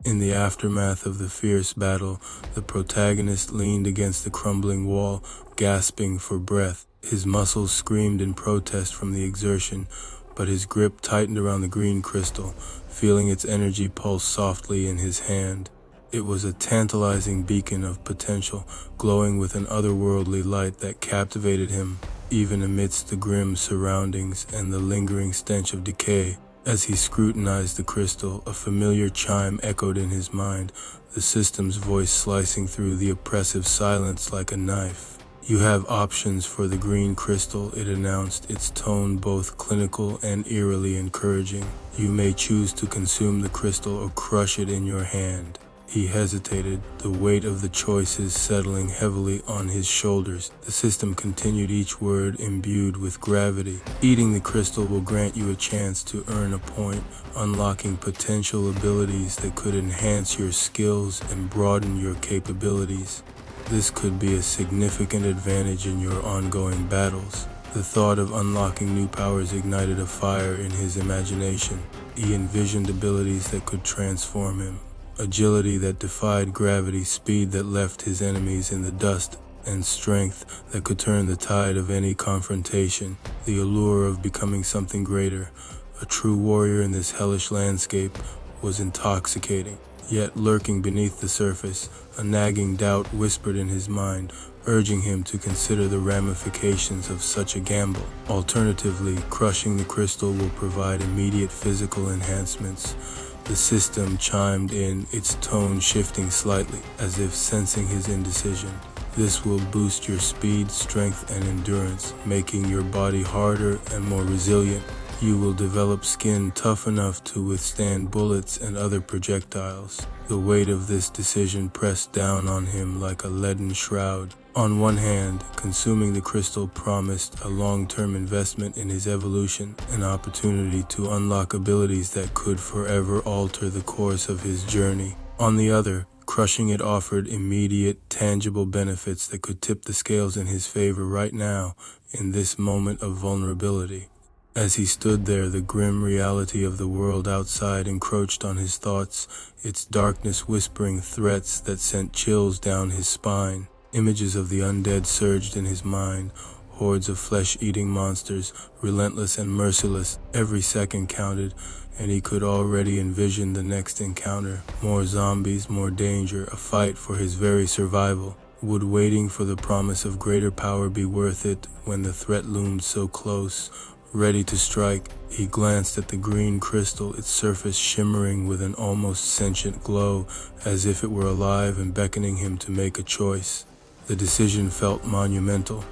In the aftermath of the fierce battle, the protagonist leaned against the crumbling wall, gasping for breath. His muscles screamed in protest from the exertion, but his grip tightened around the green crystal, feeling its energy pulse softly in his hand. It was a tantalizing beacon of potential, glowing with an otherworldly light that captivated him, even amidst the grim surroundings and the lingering stench of decay. As he scrutinized the crystal, a familiar chime echoed in his mind, the system's voice slicing through the oppressive silence like a knife. "You have options for the green crystal," it announced, its tone both clinical and eerily encouraging. "You may choose to consume the crystal or crush it in your hand." He hesitated, the weight of the choices settling heavily on his shoulders. The system continued, each word imbued with gravity. "Eating the crystal will grant you a chance to earn a point, unlocking potential abilities that could enhance your skills and broaden your capabilities. This could be a significant advantage in your ongoing battles." The thought of unlocking new powers ignited a fire in his imagination. He envisioned abilities that could transform him. Agility that defied gravity, speed that left his enemies in the dust, and strength that could turn the tide of any confrontation. The allure of becoming something greater, a true warrior in this hellish landscape, was intoxicating. Yet lurking beneath the surface, a nagging doubt whispered in his mind, urging him to consider the ramifications of such a gamble. Alternatively, crushing the crystal will provide immediate physical enhancements. The system chimed in, its tone shifting slightly, as if sensing his indecision. "This will boost your speed, strength, and endurance, making your body harder and more resilient. You will develop skin tough enough to withstand bullets and other projectiles." The weight of this decision pressed down on him like a leaden shroud. On one hand, consuming the crystal promised a long-term investment in his evolution, an opportunity to unlock abilities that could forever alter the course of his journey. On the other, crushing it offered immediate, tangible benefits that could tip the scales in his favor right now, in this moment of vulnerability. As he stood there, the grim reality of the world outside encroached on his thoughts, its darkness whispering threats that sent chills down his spine. Images of the undead surged in his mind, hordes of flesh-eating monsters, relentless and merciless. Every second counted, and he could already envision the next encounter. More zombies, more danger, a fight for his very survival. Would waiting for the promise of greater power be worth it when the threat loomed so close? Ready to strike, he glanced at the green crystal, its surface shimmering with an almost sentient glow, as if it were alive and beckoning him to make a choice. The decision felt monumental,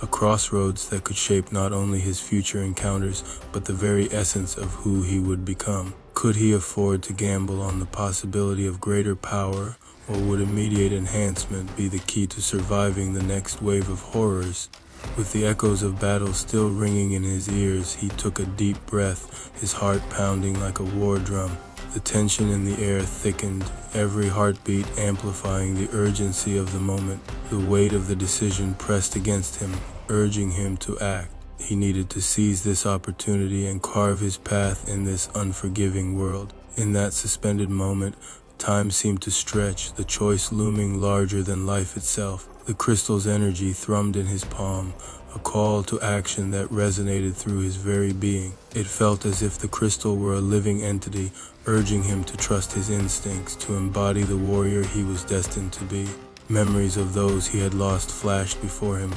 a crossroads that could shape not only his future encounters, but the very essence of who he would become. Could he afford to gamble on the possibility of greater power, or would immediate enhancement be the key to surviving the next wave of horrors? With the echoes of battle still ringing in his ears, he took a deep breath, his heart pounding like a war drum. The tension in the air thickened, every heartbeat amplifying the urgency of the moment. The weight of the decision pressed against him, urging him to act. He needed to seize this opportunity and carve his path in this unforgiving world. In that suspended moment, time seemed to stretch, the choice looming larger than life itself. The crystal's energy thrummed in his palm, a call to action that resonated through his very being. It felt as if the crystal were a living entity, urging him to trust his instincts, to embody the warrior he was destined to be. Memories of those he had lost flashed before him,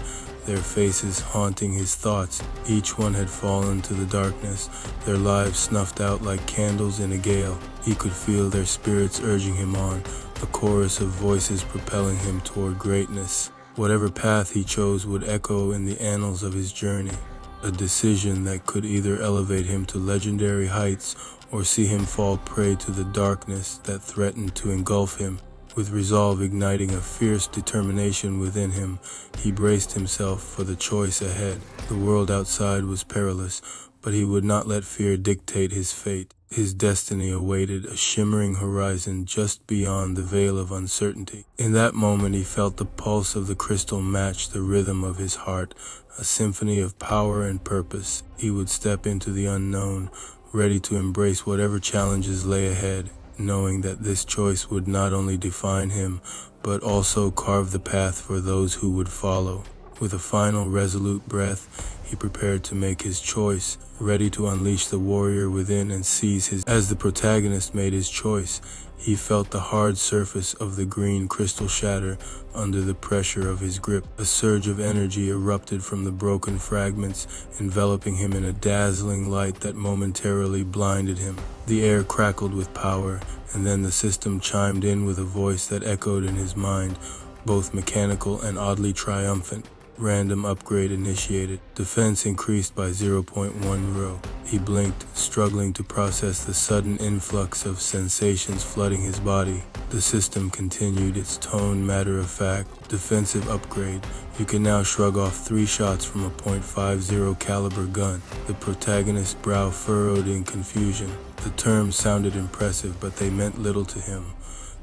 their faces haunting his thoughts. Each one had fallen to the darkness, their lives snuffed out like candles in a gale. He could feel their spirits urging him on, a chorus of voices propelling him toward greatness. Whatever path he chose would echo in the annals of his journey, a decision that could either elevate him to legendary heights or see him fall prey to the darkness that threatened to engulf him. With resolve igniting a fierce determination within him, he braced himself for the choice ahead. The world outside was perilous, but he would not let fear dictate his fate. His destiny awaited a shimmering horizon just beyond the veil of uncertainty. In that moment, he felt the pulse of the crystal match the rhythm of his heart, a symphony of power and purpose. He would step into the unknown, ready to embrace whatever challenges lay ahead. knowing that this choice would not only define him, but also carve the path for those who would follow. With a final resolute breath, he prepared to make his choice, ready to unleash the warrior within and seize his. As the protagonist made his choice, he felt the hard surface of the green crystal shatter under the pressure of his grip. A surge of energy erupted from the broken fragments, enveloping him in a dazzling light that momentarily blinded him. The air crackled with power, and then the system chimed in with a voice that echoed in his mind, both mechanical and oddly triumphant. Random upgrade initiated. Defense increased by 0.1 row. He blinked, struggling to process the sudden influx of sensations flooding his body. The system continued, its tone matter-of-fact. Defensive upgrade. You can now shrug off 3 shots from a .50 caliber gun. The protagonist's brow furrowed in confusion. The terms sounded impressive, but they meant little to him.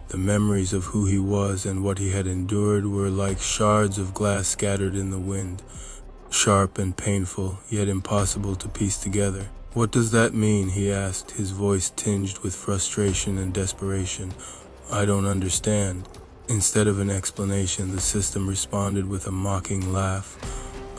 The memories of who he was and what he had endured were like shards of glass scattered in the wind, sharp and painful, yet impossible to piece together. "What does that mean?" he asked, his voice tinged with frustration and desperation. "I don't understand." Instead of an explanation, the system responded with a mocking laugh,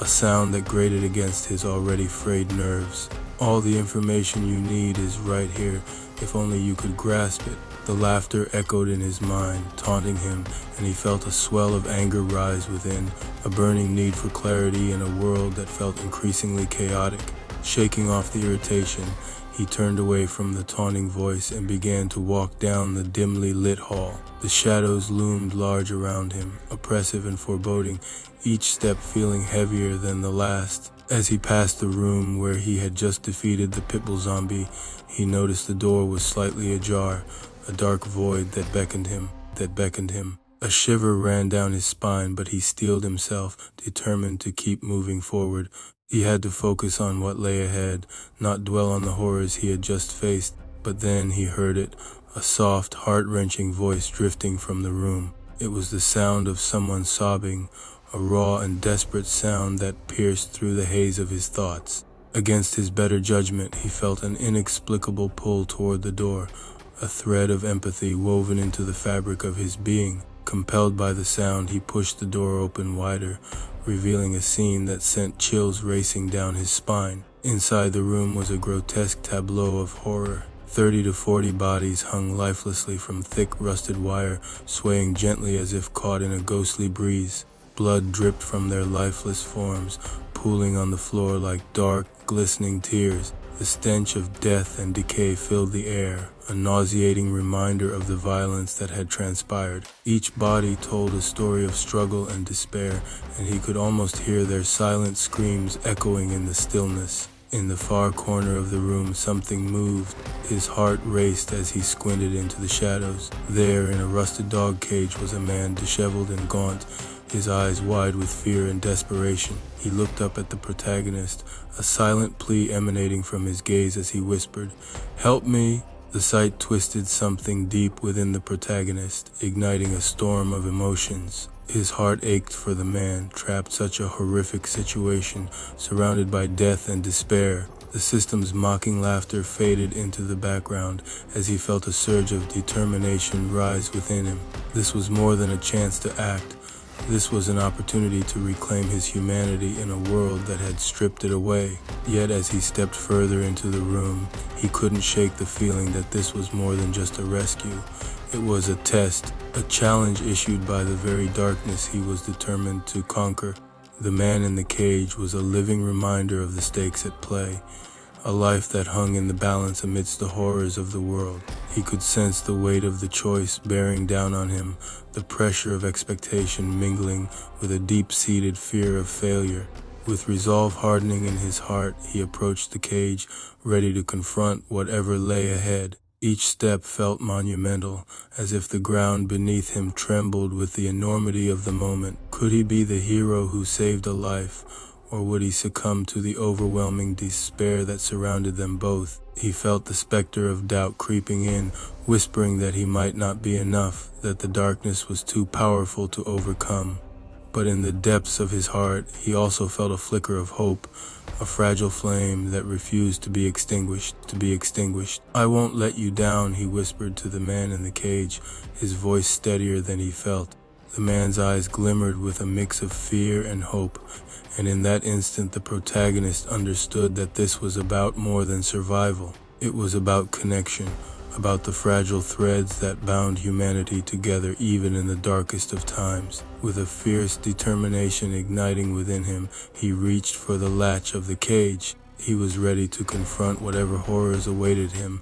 a sound that grated against his already frayed nerves. "All the information you need is right here, if only you could grasp it." The laughter echoed in his mind, taunting him, and he felt a swell of anger rise within, a burning need for clarity in a world that felt increasingly chaotic. Shaking off the irritation, he turned away from the taunting voice and began to walk down the dimly lit hall. The shadows loomed large around him, oppressive and foreboding, each step feeling heavier than the last. As he passed the room where he had just defeated the pitbull zombie, he noticed the door was slightly ajar, a dark void that beckoned him. A shiver ran down his spine, but he steeled himself, determined to keep moving forward. He had to focus on what lay ahead, not dwell on the horrors he had just faced. But then he heard it, a soft, heart-wrenching voice drifting from the room. It was the sound of someone sobbing, a raw and desperate sound that pierced through the haze of his thoughts. Against his better judgment, he felt an inexplicable pull toward the door, a thread of empathy woven into the fabric of his being. Compelled by the sound, he pushed the door open wider, revealing a scene that sent chills racing down his spine. Inside the room was a grotesque tableau of horror. 30 to 40 bodies hung lifelessly from thick, rusted wire, swaying gently as if caught in a ghostly breeze. Blood dripped from their lifeless forms, pooling on the floor like dark, glistening tears. The stench of death and decay filled the air, a nauseating reminder of the violence that had transpired. Each body told a story of struggle and despair, and he could almost hear their silent screams echoing in the stillness. In the far corner of the room, something moved. His heart raced as he squinted into the shadows. There, in a rusted dog cage, was a man disheveled and gaunt, his eyes wide with fear and desperation. He looked up at the protagonist, a silent plea emanating from his gaze as he whispered, "Help me!" The sight twisted something deep within the protagonist, igniting a storm of emotions. His heart ached for the man, trapped in such a horrific situation, surrounded by death and despair. The system's mocking laughter faded into the background as he felt a surge of determination rise within him. This was more than a chance to act. This was an opportunity to reclaim his humanity in a world that had stripped it away. Yet as he stepped further into the room, he couldn't shake the feeling that this was more than just a rescue. It was a test, a challenge issued by the very darkness he was determined to conquer. The man in the cage was a living reminder of the stakes at play, a life that hung in the balance amidst the horrors of the world. He could sense the weight of the choice bearing down on him, the pressure of expectation mingling with a deep-seated fear of failure. With resolve hardening in his heart, he approached the cage, ready to confront whatever lay ahead. Each step felt monumental, as if the ground beneath him trembled with the enormity of the moment. Could he be the hero who saved a life, or would he succumb to the overwhelming despair that surrounded them both? He felt the specter of doubt creeping in, whispering that he might not be enough, that the darkness was too powerful to overcome. But in the depths of his heart, he also felt a flicker of hope, a fragile flame that refused to be extinguished. "I won't let you down," he whispered to the man in the cage, his voice steadier than he felt. The man's eyes glimmered with a mix of fear and hope, and in that instant the protagonist understood that this was about more than survival. It was about connection, about the fragile threads that bound humanity together even in the darkest of times. With a fierce determination igniting within him, he reached for the latch of the cage. He was ready to confront whatever horrors awaited him,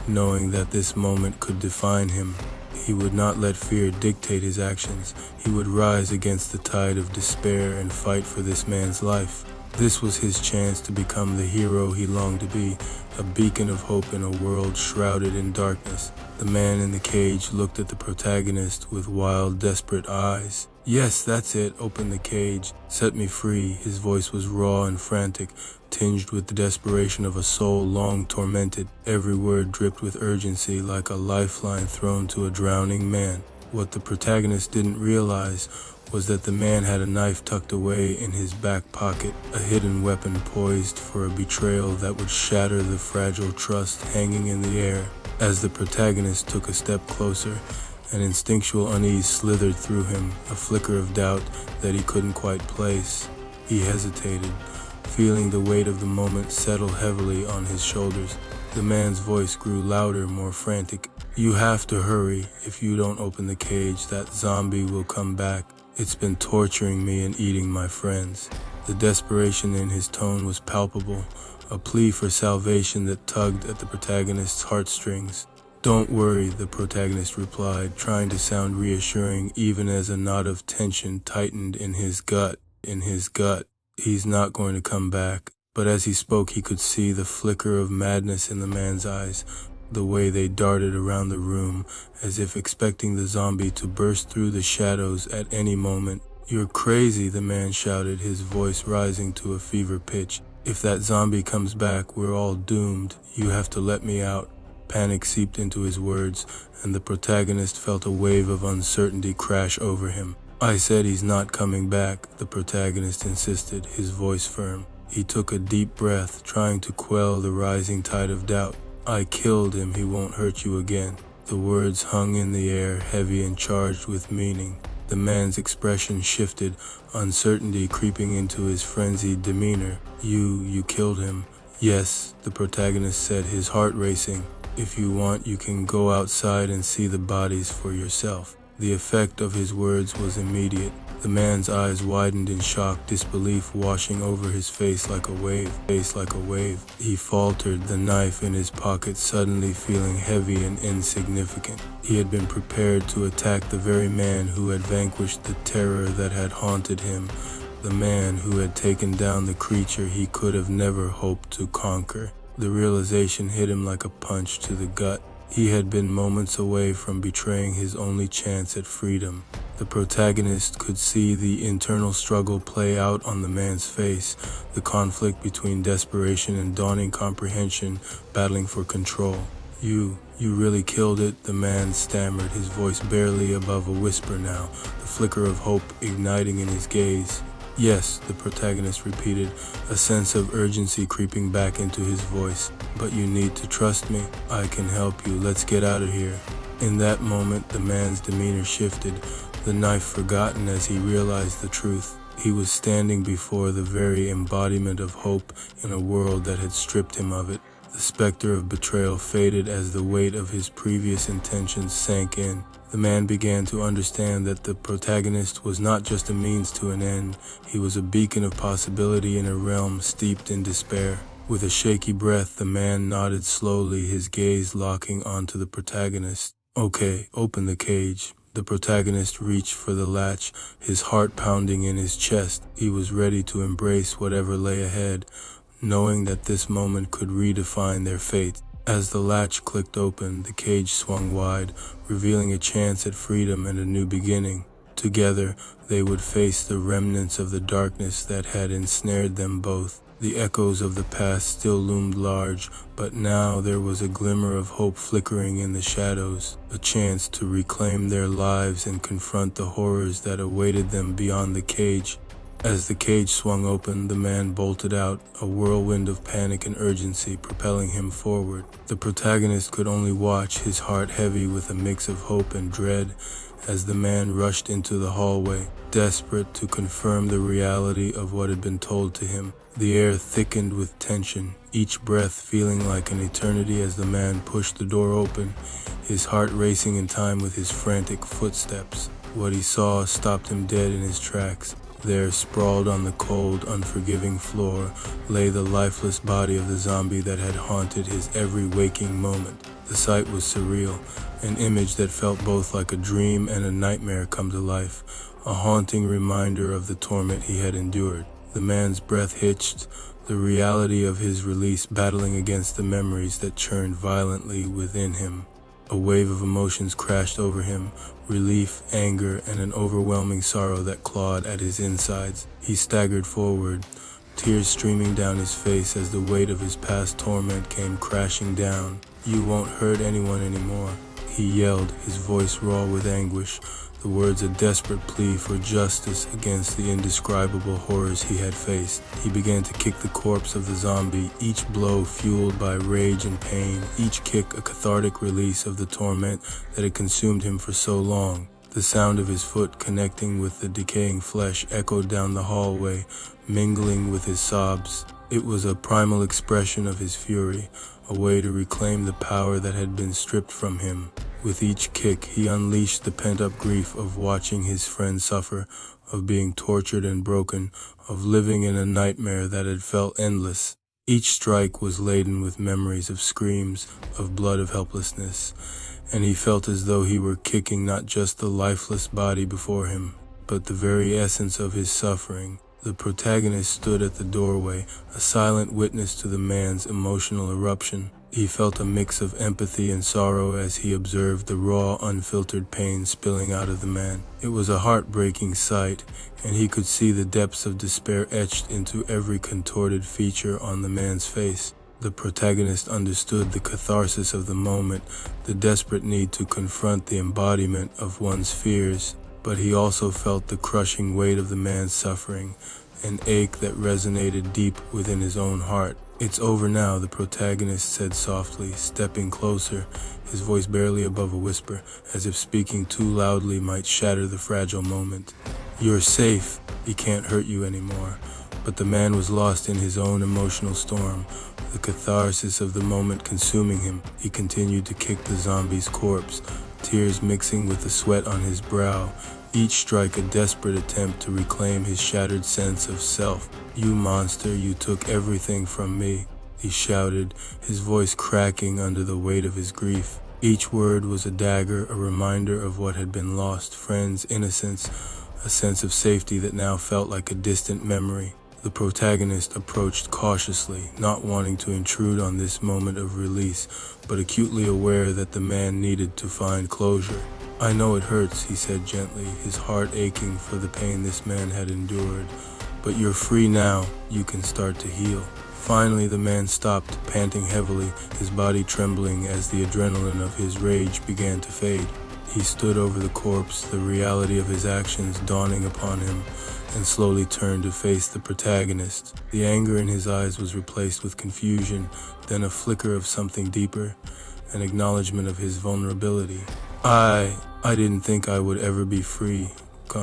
knowing that this moment could define him. He would not let fear dictate his actions. He would rise against the tide of despair and fight for this man's life. This was his chance to become the hero he longed to be, a beacon of hope in a world shrouded in darkness. The man in the cage looked at the protagonist with wild, desperate eyes. "Yes, that's it. Open the cage. Set me free." His voice was raw and frantic, tinged with the desperation of a soul long tormented. Every word dripped with urgency, like a lifeline thrown to a drowning man. What the protagonist didn't realize was that the man had a knife tucked away in his back pocket, a hidden weapon poised for a betrayal that would shatter the fragile trust hanging in the air. As the protagonist took a step closer, an instinctual unease slithered through him, a flicker of doubt that he couldn't quite place. He hesitated, feeling the weight of the moment settle heavily on his shoulders. The man's voice grew louder, more frantic. "You have to hurry. If you don't open the cage, that zombie will come back. It's been torturing me and eating my friends." The desperation in his tone was palpable, a plea for salvation that tugged at the protagonist's heartstrings. "Don't worry," the protagonist replied, trying to sound reassuring even as a knot of tension tightened in his gut. "He's not going to come back." But as he spoke, he could see the flicker of madness in the man's eyes, the way they darted around the room, as if expecting the zombie to burst through the shadows at any moment. "You're crazy," the man shouted, his voice rising to a fever pitch. "If that zombie comes back, we're all doomed. You have to let me out." Panic seeped into his words, and the protagonist felt a wave of uncertainty crash over him. "I said he's not coming back," the protagonist insisted, his voice firm. He took a deep breath, trying to quell the rising tide of doubt. "I killed him. He won't hurt you again." The words hung in the air, heavy and charged with meaning. The man's expression shifted, uncertainty creeping into his frenzied demeanor. You killed him." "Yes," the protagonist said, his heart racing. "If you want, you can go outside and see the bodies for yourself." The effect of his words was immediate. The man's eyes widened in shock, disbelief washing over his face like a wave. He faltered, the knife in his pocket suddenly feeling heavy and insignificant. He had been prepared to attack the very man who had vanquished the terror that had haunted him, the man who had taken down the creature he could have never hoped to conquer. The realization hit him like a punch to the gut. He had been moments away from betraying his only chance at freedom. The protagonist could see the internal struggle play out on the man's face, the conflict between desperation and dawning comprehension battling for control. You really killed it," the man stammered, his voice barely above a whisper now, the flicker of hope igniting in his gaze. "Yes," the protagonist repeated, a sense of urgency creeping back into his voice. "But you need to trust me. I can help you. Let's get out of here." In that moment, the man's demeanor shifted, the knife forgotten as he realized the truth. He was standing before the very embodiment of hope in a world that had stripped him of it. The specter of betrayal faded as the weight of his previous intentions sank in. The man began to understand that the protagonist was not just a means to an end. He was a beacon of possibility in a realm steeped in despair. With a shaky breath, the man nodded slowly, his gaze locking onto the protagonist. "Okay, open the cage." The protagonist reached for the latch, his heart pounding in his chest. He was ready to embrace whatever lay ahead, knowing that this moment could redefine their fate. As the latch clicked open, the cage swung wide, revealing a chance at freedom and a new beginning. Together, they would face the remnants of the darkness that had ensnared them both. The echoes of the past still loomed large, but now there was a glimmer of hope flickering in the shadows, a chance to reclaim their lives and confront the horrors that awaited them beyond the cage. As the cage swung open, the man bolted out, a whirlwind of panic and urgency propelling him forward. The protagonist could only watch, his heart heavy with a mix of hope and dread, as the man rushed into the hallway, desperate to confirm the reality of what had been told to him. The air thickened with tension, each breath feeling like an eternity as the man pushed the door open, his heart racing in time with his frantic footsteps. What he saw stopped him dead in his tracks. There, sprawled on the cold, unforgiving floor, lay the lifeless body of the zombie that had haunted his every waking moment. The sight was surreal, an image that felt both like a dream and a nightmare come to life, a haunting reminder of the torment he had endured. The man's breath hitched, the reality of his release battling against the memories that churned violently within him. A wave of emotions crashed over him, relief, anger, and an overwhelming sorrow that clawed at his insides. He staggered forward, tears streaming down his face as the weight of his past torment came crashing down. "You won't hurt anyone anymore," he yelled, his voice raw with anguish, the words a desperate plea for justice against the indescribable horrors he had faced. He began to kick the corpse of the zombie, each blow fueled by rage and pain, each kick a cathartic release of the torment that had consumed him for so long. The sound of his foot connecting with the decaying flesh echoed down the hallway, mingling with his sobs. It was a primal expression of his fury, a way to reclaim the power that had been stripped from him. With each kick, he unleashed the pent-up grief of watching his friend suffer, of being tortured and broken, of living in a nightmare that had felt endless. Each strike was laden with memories of screams, of blood, of helplessness, and he felt as though he were kicking not just the lifeless body before him, but the very essence of his suffering. The protagonist stood at the doorway, a silent witness to the man's emotional eruption. He felt a mix of empathy and sorrow as he observed the raw, unfiltered pain spilling out of the man. It was a heartbreaking sight, and he could see the depths of despair etched into every contorted feature on the man's face. The protagonist understood the catharsis of the moment, the desperate need to confront the embodiment of one's fears, but he also felt the crushing weight of the man's suffering, an ache that resonated deep within his own heart. "It's over now," the protagonist said softly, stepping closer, his voice barely above a whisper, as if speaking too loudly might shatter the fragile moment. "You're safe. He can't hurt you anymore." But the man was lost in his own emotional storm, the catharsis of the moment consuming him. He continued to kick the zombie's corpse, tears mixing with the sweat on his brow, each strike a desperate attempt to reclaim his shattered sense of self. "You monster, you took everything from me," he shouted, his voice cracking under the weight of his grief. Each word was a dagger, a reminder of what had been lost, friends, innocence, a sense of safety that now felt like a distant memory. The protagonist approached cautiously, not wanting to intrude on this moment of release, but acutely aware that the man needed to find closure. "I know it hurts," he said gently, his heart aching for the pain this man had endured. "But you're free now. You can start to heal." Finally, the man stopped, panting heavily, his body trembling as the adrenaline of his rage began to fade. He stood over the corpse, the reality of his actions dawning upon him, and slowly turned to face the protagonist. The anger in his eyes was replaced with confusion, then a flicker of something deeper, an acknowledgement of his vulnerability. I didn't think I would ever be free,"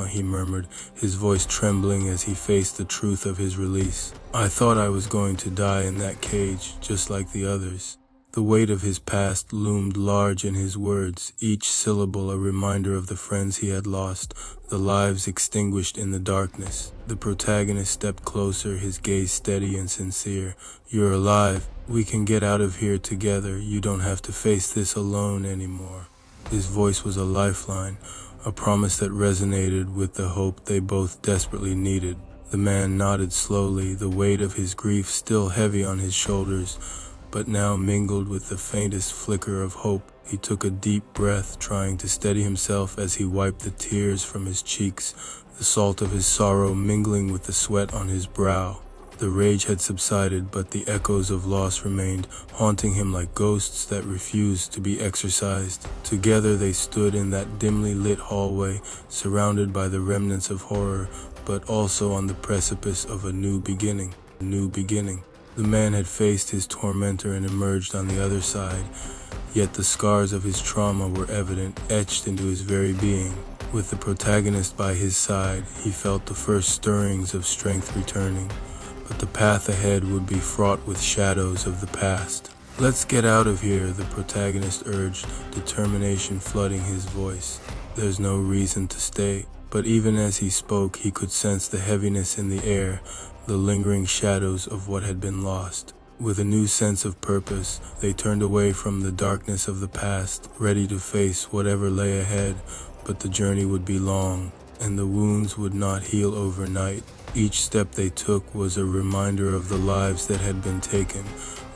he murmured, his voice trembling as he faced the truth of his release. "I thought I was going to die in that cage, just like the others." The weight of his past loomed large in his words, each syllable a reminder of the friends he had lost, the lives extinguished in the darkness. The protagonist stepped closer, his gaze steady and sincere. "You're alive. We can get out of here together. You don't have to face this alone anymore." His voice was a lifeline, a promise that resonated with the hope they both desperately needed. The man nodded slowly, the weight of his grief still heavy on his shoulders, but now mingled with the faintest flicker of hope. He took a deep breath, trying to steady himself as he wiped the tears from his cheeks, the salt of his sorrow mingling with the sweat on his brow. The rage had subsided, but the echoes of loss remained, haunting him like ghosts that refused to be exorcised. Together they stood in that dimly lit hallway, surrounded by the remnants of horror, but also on the precipice of a new beginning. A new beginning. The man had faced his tormentor and emerged on the other side, yet the scars of his trauma were evident, etched into his very being. With the protagonist by his side, he felt the first stirrings of strength returning. But the path ahead would be fraught with shadows of the past. "Let's get out of here," the protagonist urged, determination flooding his voice. "There's no reason to stay." But even as he spoke, he could sense the heaviness in the air, the lingering shadows of what had been lost. With a new sense of purpose, they turned away from the darkness of the past, ready to face whatever lay ahead. But the journey would be long, and the wounds would not heal overnight. Each step they took was a reminder of the lives that had been taken,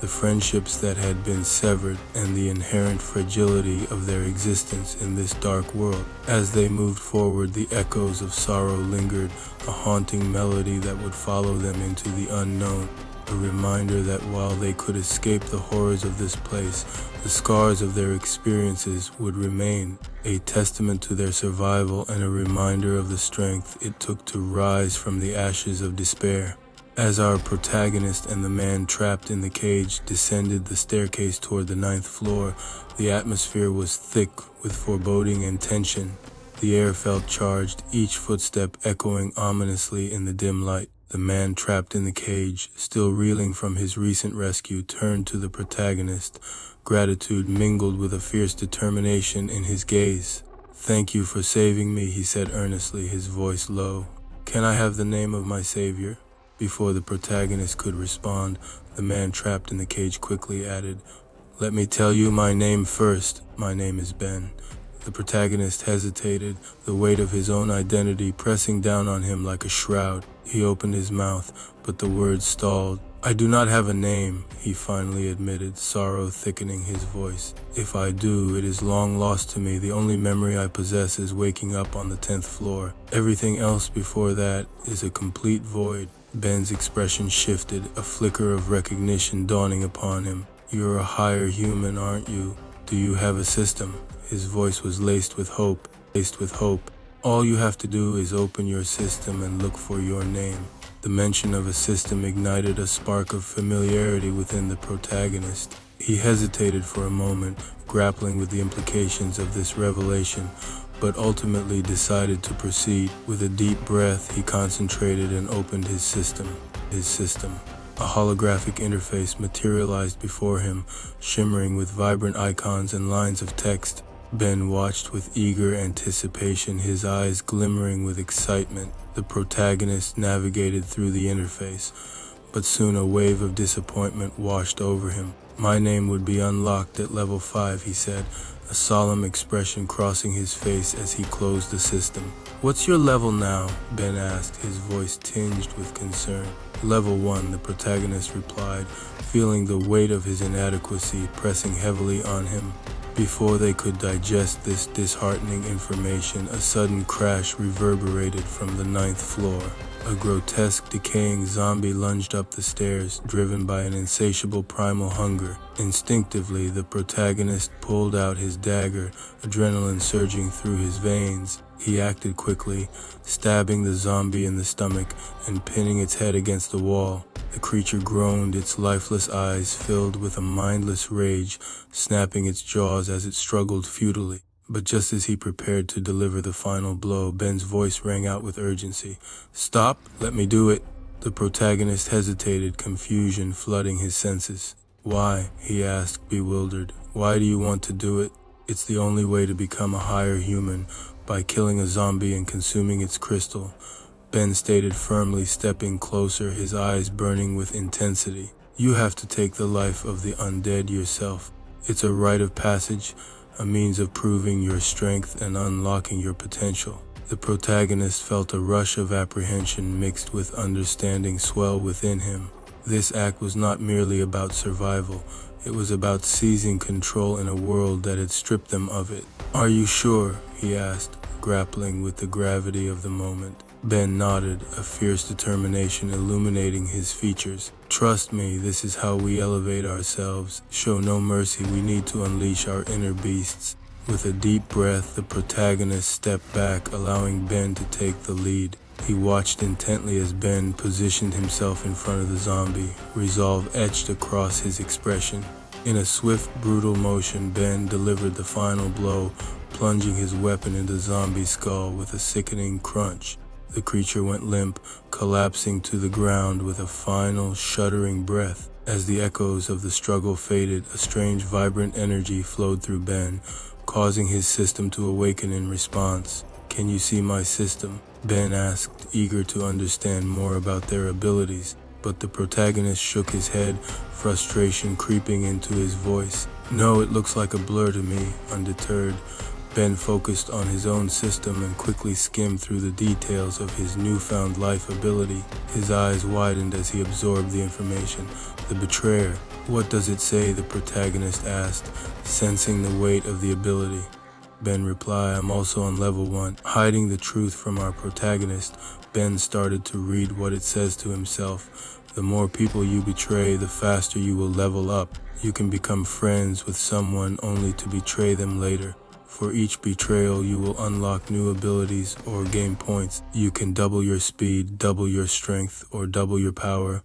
the friendships that had been severed, and the inherent fragility of their existence in this dark world. As they moved forward, the echoes of sorrow lingered, a haunting melody that would follow them into the unknown. A reminder that while they could escape the horrors of this place, the scars of their experiences would remain, a testament to their survival and a reminder of the strength it took to rise from the ashes of despair. As our protagonist and the man trapped in the cage descended the staircase toward the 9th floor, the atmosphere was thick with foreboding and tension. The air felt charged, each footstep echoing ominously in the dim light. The man trapped in the cage, still reeling from his recent rescue, turned to the protagonist, gratitude mingled with a fierce determination in his gaze. "Thank you for saving me," he said earnestly, his voice low. "Can I have the name of my savior?" Before the protagonist could respond, the man trapped in the cage quickly added, "Let me tell you my name first. My name is Ben." The protagonist hesitated, the weight of his own identity pressing down on him like a shroud. He opened his mouth, but the words stalled. "I do not have a name," he finally admitted, sorrow thickening his voice. "If I do, it is long lost to me. The only memory I possess is waking up on the 10th floor. Everything else before that is a complete void." Ben's expression shifted, a flicker of recognition dawning upon him. "You're a higher human, aren't you? Do you have a system?" His voice was laced with hope. "All you have to do is open your system and look for your name." The mention of a system ignited a spark of familiarity within the protagonist. He hesitated for a moment, grappling with the implications of this revelation, but ultimately decided to proceed. With a deep breath, he concentrated and opened his system. A holographic interface materialized before him, shimmering with vibrant icons and lines of text. Ben watched with eager anticipation, his eyes glimmering with excitement. The protagonist navigated through the interface, but soon a wave of disappointment washed over him. "My name would be unlocked at level 5, he said, a solemn expression crossing his face as he closed the system. "What's your level now?" Ben asked, his voice tinged with concern. "Level 1, the protagonist replied, feeling the weight of his inadequacy pressing heavily on him. Before they could digest this disheartening information, a sudden crash reverberated from the 9th floor. A grotesque, decaying zombie lunged up the stairs, driven by an insatiable primal hunger. Instinctively, the protagonist pulled out his dagger, adrenaline surging through his veins. He acted quickly, stabbing the zombie in the stomach and pinning its head against the wall. The creature groaned, its lifeless eyes filled with a mindless rage, snapping its jaws as it struggled futilely. But just as he prepared to deliver the final blow, Ben's voice rang out with urgency. "Stop! Let me do it!" The protagonist hesitated, confusion flooding his senses. "Why?" he asked, bewildered. "Why do you want to do it?" "It's the only way to become a higher human, by killing a zombie and consuming its crystal," Ben stated firmly, stepping closer, his eyes burning with intensity. "You have to take the life of the undead yourself. It's a rite of passage, a means of proving your strength and unlocking your potential." The protagonist felt a rush of apprehension mixed with understanding swell within him. This act was not merely about survival, it was about seizing control in a world that had stripped them of it. "Are you sure?" he asked, grappling with the gravity of the moment. Ben nodded, a fierce determination illuminating his features. Trust me, this is how we elevate ourselves. Show no mercy, we need to unleash our inner beasts. With a deep breath, the protagonist stepped back, allowing Ben to take the lead. He watched intently as Ben positioned himself in front of the zombie, resolve etched across his expression. In a swift, brutal motion, Ben delivered the final blow, plunging his weapon into the zombie's skull with a sickening crunch. The creature went limp, collapsing to the ground with a final, shuddering breath. As the echoes of the struggle faded, a strange, vibrant energy flowed through Ben, causing his system to awaken in response. "Can you see my system?" Ben asked, eager to understand more about their abilities. But the protagonist shook his head, frustration creeping into his voice. "No, it looks like a blur to me." Undeterred, Ben focused on his own system and quickly skimmed through the details of his newfound life ability. His eyes widened as he absorbed the information. "The betrayer. What does it say?" the protagonist asked, sensing the weight of the ability. Ben replied, "I'm also on level 1. Hiding the truth from our protagonist, Ben started to read what it says to himself. "The more people you betray, the faster you will level up. You can become friends with someone only to betray them later. For each betrayal, you will unlock new abilities or gain points. You can double your speed, double your strength, or double your power,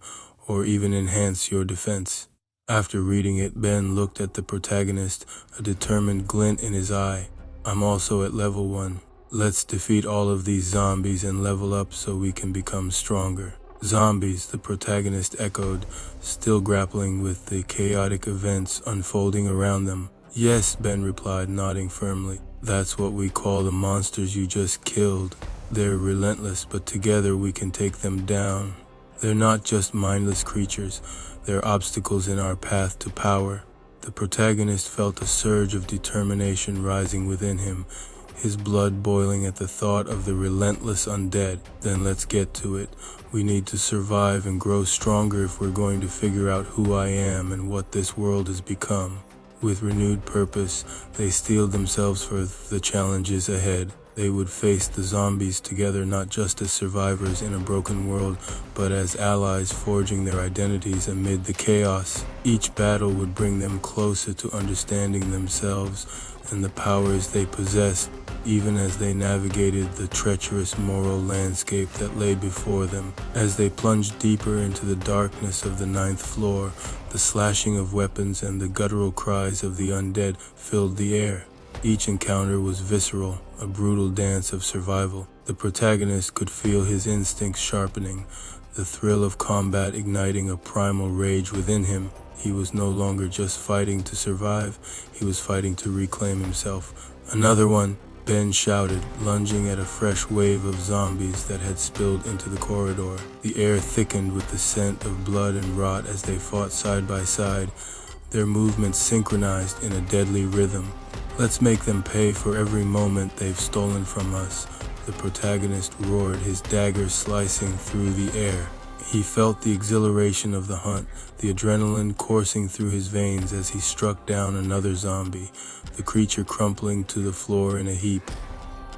or even enhance your defense." After reading it, Ben looked at the protagonist, a determined glint in his eye. "I'm also at level 1. Let's defeat all of these zombies and level up so we can become stronger." "Zombies," the protagonist echoed, still grappling with the chaotic events unfolding around them. "Yes," Ben replied, nodding firmly. "That's what we call the monsters you just killed. They're relentless, but together we can take them down. They're not just mindless creatures, they're obstacles in our path to power." The protagonist felt a surge of determination rising within him, his blood boiling at the thought of the relentless undead. "Then let's get to it. We need to survive and grow stronger if we're going to figure out who I am and what this world has become." With renewed purpose, they steeled themselves for the challenges ahead. They would face the zombies together, not just as survivors in a broken world, but as allies forging their identities amid the chaos. Each battle would bring them closer to understanding themselves and the powers they possessed, even as they navigated the treacherous moral landscape that lay before them. As they plunged deeper into the darkness of the 9th floor, the slashing of weapons and the guttural cries of the undead filled the air. Each encounter was visceral, a brutal dance of survival. The protagonist could feel his instincts sharpening, the thrill of combat igniting a primal rage within him. He was no longer just fighting to survive, he was fighting to reclaim himself. "Another one!" Ben shouted, lunging at a fresh wave of zombies that had spilled into the corridor. The air thickened with the scent of blood and rot as they fought side by side, their movements synchronized in a deadly rhythm. "Let's make them pay for every moment they've stolen from us," the protagonist roared, his dagger slicing through the air. He felt the exhilaration of the hunt, the adrenaline coursing through his veins as he struck down another zombie, the creature crumpling to the floor in a heap.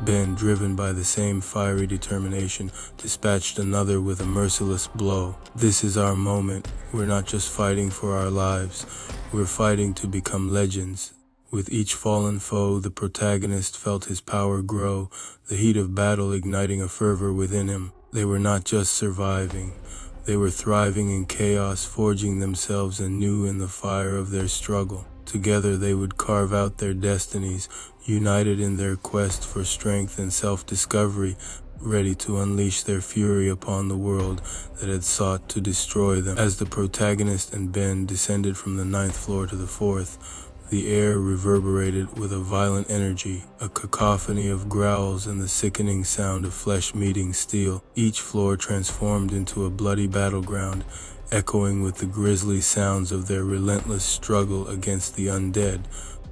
Ben, driven by the same fiery determination, dispatched another with a merciless blow. "This is our moment. We're not just fighting for our lives, we're fighting to become legends." With each fallen foe, the protagonist felt his power grow, the heat of battle igniting a fervor within him. They were not just surviving. They were thriving in chaos, forging themselves anew in the fire of their struggle. Together they would carve out their destinies, united in their quest for strength and self-discovery, ready to unleash their fury upon the world that had sought to destroy them. As the protagonist and Ben descended from the 9th floor to the 4th, the air reverberated with a violent energy, a cacophony of growls and the sickening sound of flesh meeting steel. Each floor transformed into a bloody battleground, echoing with the grisly sounds of their relentless struggle against the undead.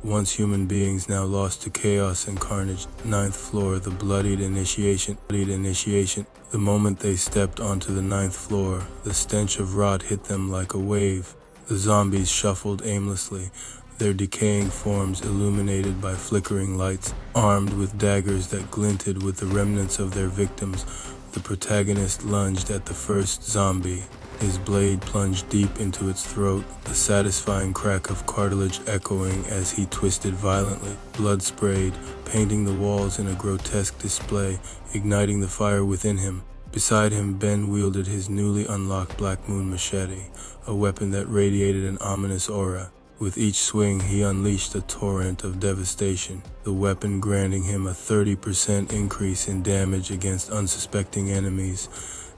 Once human beings, now lost to chaos and carnage. 9th floor, the bloodied initiation. The moment they stepped onto the 9th floor, the stench of rot hit them like a wave. The zombies shuffled aimlessly, their decaying forms illuminated by flickering lights. Armed with daggers that glinted with the remnants of their victims, the The protagonist lunged at the first zombie. His blade plunged deep into its throat, a satisfying crack of cartilage echoing as he twisted violently. Blood sprayed, painting the walls in a grotesque display, igniting the fire within him. Beside him, Ben wielded his newly unlocked Black Moon machete, a weapon that radiated an ominous aura. With each swing, he unleashed a torrent of devastation, the weapon granting him a 30% increase in damage against unsuspecting enemies,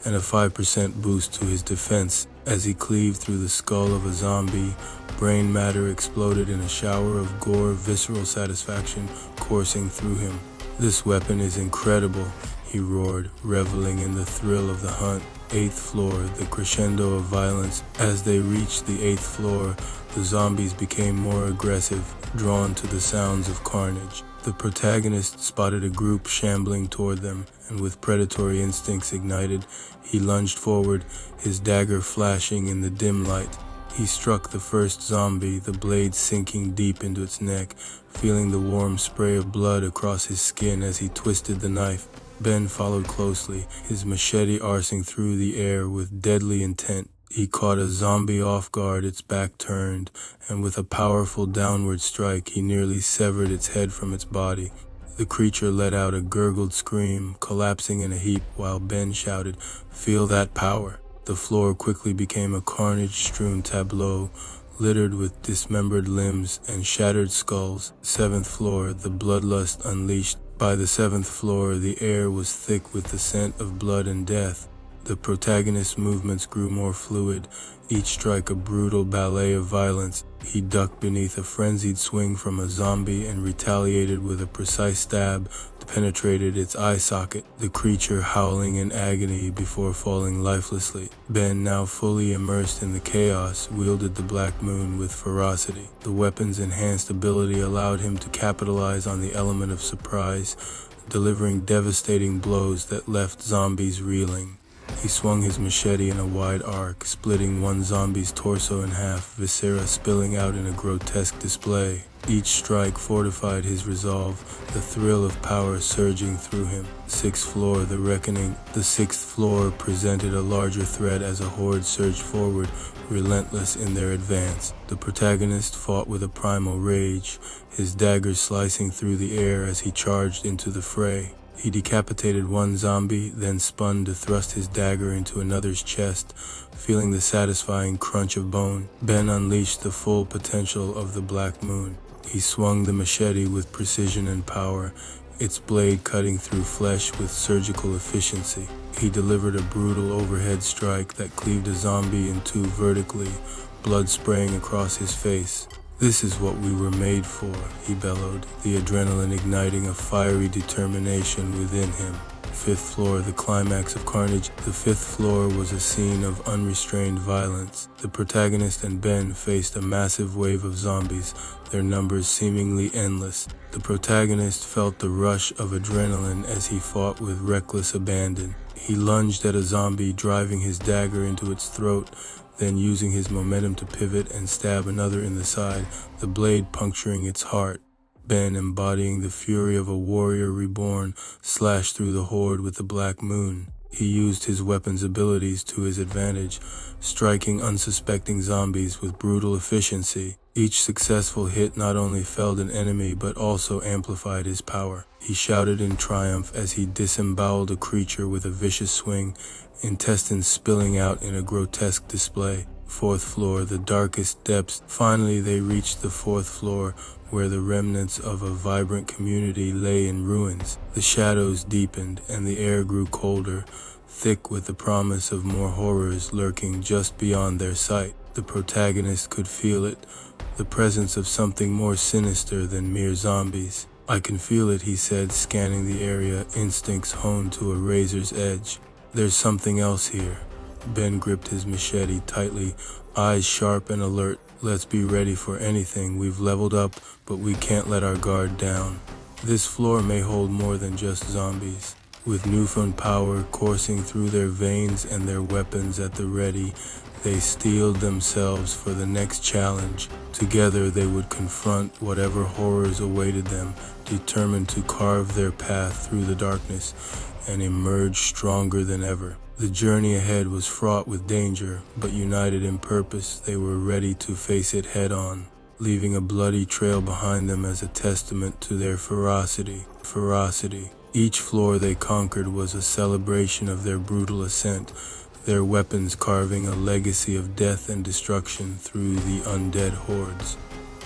and a 5% boost to his defense. As he cleaved through the skull of a zombie, brain matter exploded in a shower of gore, visceral satisfaction coursing through him. "This weapon is incredible," he roared, reveling in the thrill of the hunt. Eighth floor, the crescendo of violence. As they reached the 8th floor, the zombies became more aggressive, drawn to the sounds of carnage. The protagonist spotted a group shambling toward them, and with predatory instincts ignited, he lunged forward, his dagger flashing in the dim light. He struck the first zombie, the blade sinking deep into its neck, feeling the warm spray of blood across his skin as he twisted the knife. Ben followed closely, his machete arcing through the air with deadly intent. He caught a zombie off guard, its back turned, and with a powerful downward strike, he nearly severed its head from its body. The creature let out a gurgled scream, collapsing in a heap while Ben shouted, "Feel that power!" The floor quickly became a carnage-strewn tableau, littered with dismembered limbs and shattered skulls. 7th floor, the bloodlust unleashed. By the 7th floor, the air was thick with the scent of blood and death. The protagonist's movements grew more fluid, each strike a brutal ballet of violence. He ducked beneath a frenzied swing from a zombie and retaliated with a precise stab that penetrated its eye socket, the creature howling in agony before falling lifelessly. Ben, now fully immersed in the chaos, wielded the Black Moon with ferocity. The weapon's enhanced ability allowed him to capitalize on the element of surprise, delivering devastating blows that left zombies reeling. He swung his machete in a wide arc, splitting one zombie's torso in half, viscera spilling out in a grotesque display. Each strike fortified his resolve, the thrill of power surging through him. 6th floor, the reckoning. The 6th floor presented a larger threat as a horde surged forward, relentless in their advance. The protagonist fought with a primal rage, his dagger slicing through the air as he charged into the fray. He decapitated one zombie, then spun to thrust his dagger into another's chest, feeling the satisfying crunch of bone. Ben unleashed the full potential of the Black Moon. He swung the machete with precision and power, its blade cutting through flesh with surgical efficiency. He delivered a brutal overhead strike that cleaved a zombie in two vertically, blood spraying across his face. "This is what we were made for," he bellowed, the adrenaline igniting a fiery determination within him. 5th floor, the climax of carnage. The 5th floor was a scene of unrestrained violence. The protagonist and Ben faced a massive wave of zombies, their numbers seemingly endless. The protagonist felt the rush of adrenaline as he fought with reckless abandon. He lunged at a zombie, driving his dagger into its throat, then using his momentum to pivot and stab another in the side, the blade puncturing its heart. Ben, embodying the fury of a warrior reborn, slashed through the horde with the Black Moon. He used his weapon's abilities to his advantage, striking unsuspecting zombies with brutal efficiency. Each successful hit not only felled an enemy but also amplified his power. He shouted in triumph as he disemboweled a creature with a vicious swing, intestines spilling out in a grotesque display. 4th floor, the darkest depths. Finally, they reached the 4th floor, where the remnants of a vibrant community lay in ruins. The shadows deepened, and the air grew colder, thick with the promise of more horrors lurking just beyond their sight. The protagonist could feel it, the presence of something more sinister than mere zombies. "I can feel it," he said, scanning the area, instincts honed to a razor's edge. "There's something else here." Ben gripped his machete tightly, eyes sharp and alert. "Let's be ready for anything. We've leveled up, but we can't let our guard down. This floor may hold more than just zombies." With newfound power coursing through their veins and their weapons at the ready, They steeled themselves for the next challenge. Together they would confront whatever horrors awaited them, determined to carve their path through the darkness and emerge stronger than ever. The journey ahead was fraught with danger, but united in purpose, they were ready to face it head-on, leaving a bloody trail behind them as a testament to their ferocity. Each floor they conquered was a celebration of their brutal ascent, their weapons carving a legacy of death and destruction through the undead hordes.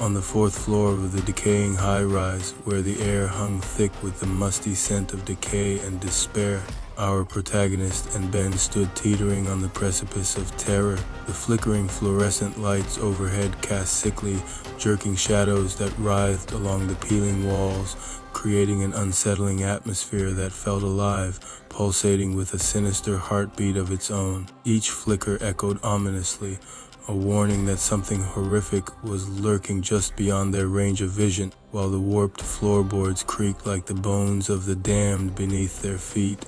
On the fourth floor of the decaying high-rise, where the air hung thick with the musty scent of decay and despair, our protagonist and Ben stood teetering on the precipice of terror. The flickering fluorescent lights overhead cast sickly, jerking shadows that writhed along the peeling walls, creating an unsettling atmosphere that felt alive, pulsating with a sinister heartbeat of its own. Each flicker echoed ominously, a warning that something horrific was lurking just beyond their range of vision, while the warped floorboards creaked like the bones of the damned beneath their feet,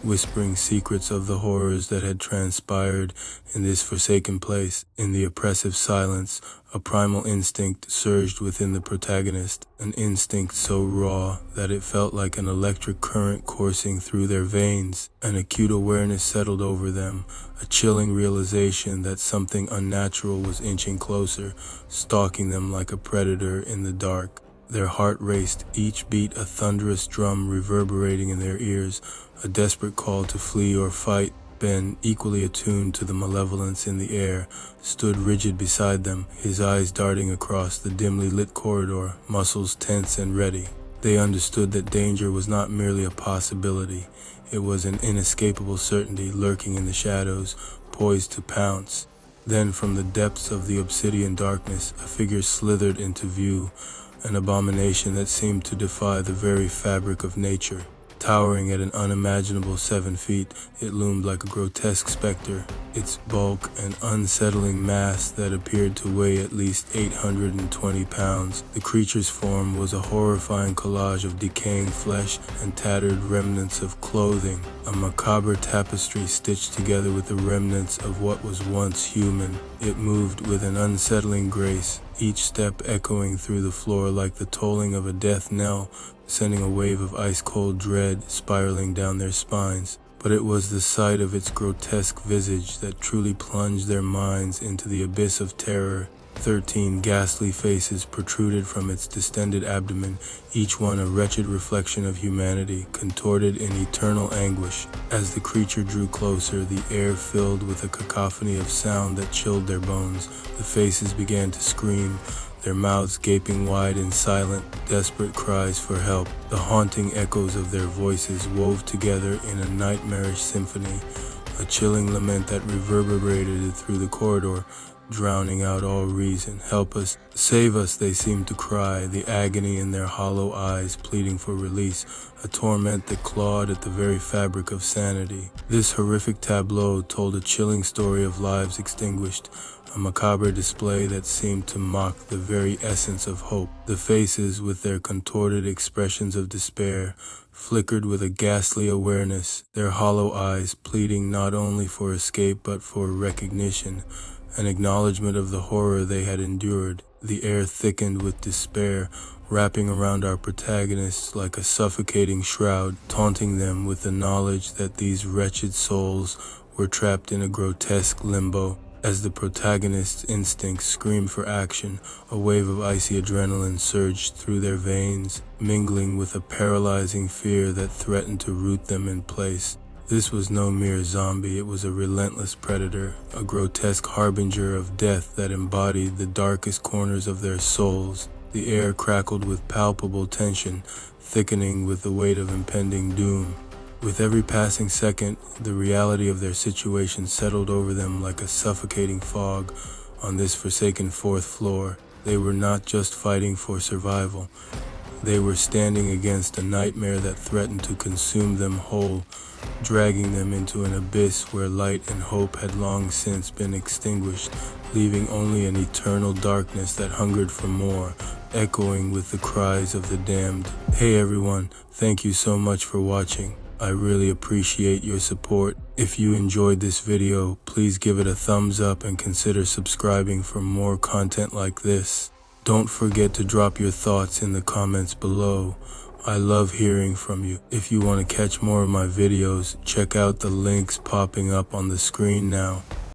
whispering secrets of the horrors that had transpired in this forsaken place. In the oppressive silence, a primal instinct surged within the protagonist, an instinct so raw that it felt like an electric current coursing through their veins. An acute awareness settled over them, a chilling realization that something unnatural was inching closer, stalking them like a predator in the dark. Their heart raced, each beat a thunderous drum reverberating in their ears, a desperate call to flee or fight. Ben, equally attuned to the malevolence in the air, stood rigid beside them, his eyes darting across the dimly lit corridor, muscles tense and ready. They understood that danger was not merely a possibility, it was an inescapable certainty lurking in the shadows, poised to pounce. Then from the depths of the obsidian darkness, a figure slithered into view, an abomination that seemed to defy the very fabric of nature. Towering at an unimaginable 7 feet, it loomed like a grotesque specter, its bulk an unsettling mass that appeared to weigh at least 820 pounds. The creature's form was a horrifying collage of decaying flesh and tattered remnants of clothing, a macabre tapestry stitched together with the remnants of what was once human. It moved with an unsettling grace, each step echoing through the floor like the tolling of a death knell, sending a wave of ice-cold dread spiraling down their spines. But it was the sight of its grotesque visage that truly plunged their minds into the abyss of terror. 13 ghastly faces protruded from its distended abdomen, each one a wretched reflection of humanity, contorted in eternal anguish. As the creature drew closer, the air filled with a cacophony of sound that chilled their bones. The faces began to scream, their mouths gaping wide in silent, desperate cries for help. The haunting echoes of their voices wove together in a nightmarish symphony, a chilling lament that reverberated through the corridor, drowning out all reason. "Help us, save us," they seemed to cry, the agony in their hollow eyes pleading for release, a torment that clawed at the very fabric of sanity. This horrific tableau told a chilling story of lives extinguished, a macabre display that seemed to mock the very essence of hope. The faces, with their contorted expressions of despair, flickered with a ghastly awareness, their hollow eyes pleading not only for escape but for recognition, an acknowledgement of the horror they had endured. The air thickened with despair, wrapping around our protagonists like a suffocating shroud, taunting them with the knowledge that these wretched souls were trapped in a grotesque limbo. As the protagonist's instincts screamed for action, a wave of icy adrenaline surged through their veins, mingling with a paralyzing fear that threatened to root them in place. This was no mere zombie, it was a relentless predator, a grotesque harbinger of death that embodied the darkest corners of their souls. The air crackled with palpable tension, thickening with the weight of impending doom. With every passing second, the reality of their situation settled over them like a suffocating fog on this forsaken fourth floor. They were not just fighting for survival. They were standing against a nightmare that threatened to consume them whole, dragging them into an abyss where light and hope had long since been extinguished, leaving only an eternal darkness that hungered for more, echoing with the cries of the damned. Hey everyone, thank you so much for watching. I really appreciate your support. If you enjoyed this video, please give it a thumbs up and consider subscribing for more content like this. Don't forget to drop your thoughts in the comments below. I love hearing from you. If you want to catch more of my videos, check out the links popping up on the screen now.